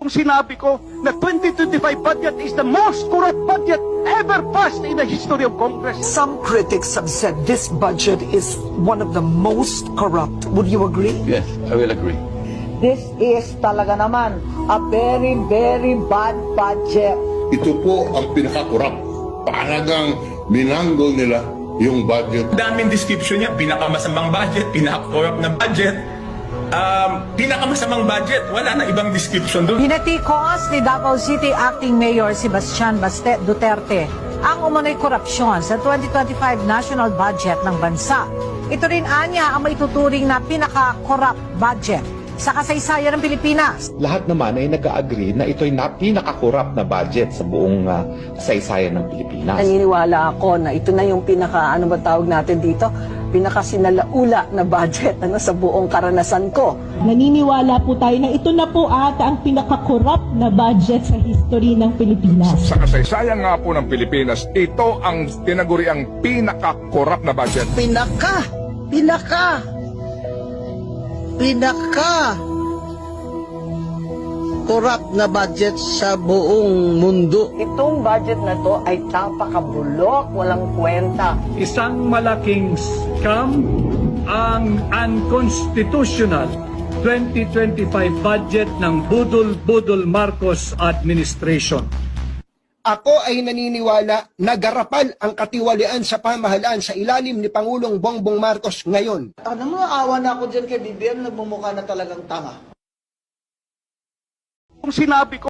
Kung sinabi ko na 2025 budget is the most corrupt budget ever passed in the history of Congress. Some critics have said this budget is one of the most corrupt. Would you agree? Yes, I will agree. This is talaga naman a very, very bad budget. Ito po ang pinakakurap. Talagang binanggol nila yung budget. Daming description niya, pinakamasamang budget, pinaka-corrupt na budget, pinakamasamang budget, wala na ibang description doon. Hinatikos ni Davao City Acting Mayor Sebastian Duterte ang umano'y korupsyon sa 2025 national budget ng bansa. Ito rin anya ang maituturing na pinaka-corrupt budget sa kasaysayan ng Pilipinas. Lahat naman ay nag-agree na ito'y pinaka-corrupt na budget sa buong kasaysayan ng Pilipinas. Naniniwala ako na ito na yung pinaka, ano ba tawag natin dito? Pinakasinalaula na budget sa buong karanasan ko. Naniniwala po tayo na ito na po ata ang pinaka-corrupt na budget sa history ng Pilipinas. Sa kasaysayan nga po ng Pilipinas, ito ang tinaguriang pinaka-corrupt na budget. Pinaka corrupt na budget sa buong mundo. Itong budget na to ay tapakabulok, walang kwenta. Isang malaking scam ang unconstitutional 2025 budget ng Budol Marcos administration. Ako ay naniniwala na garapan ang katiwalian sa pamahalaan sa ilalim ni Pangulong Bongbong Marcos ngayon. Ano mo, awa na ako dyan kay BBM, nagmumukha na talagang tanga. Kung sinabi ko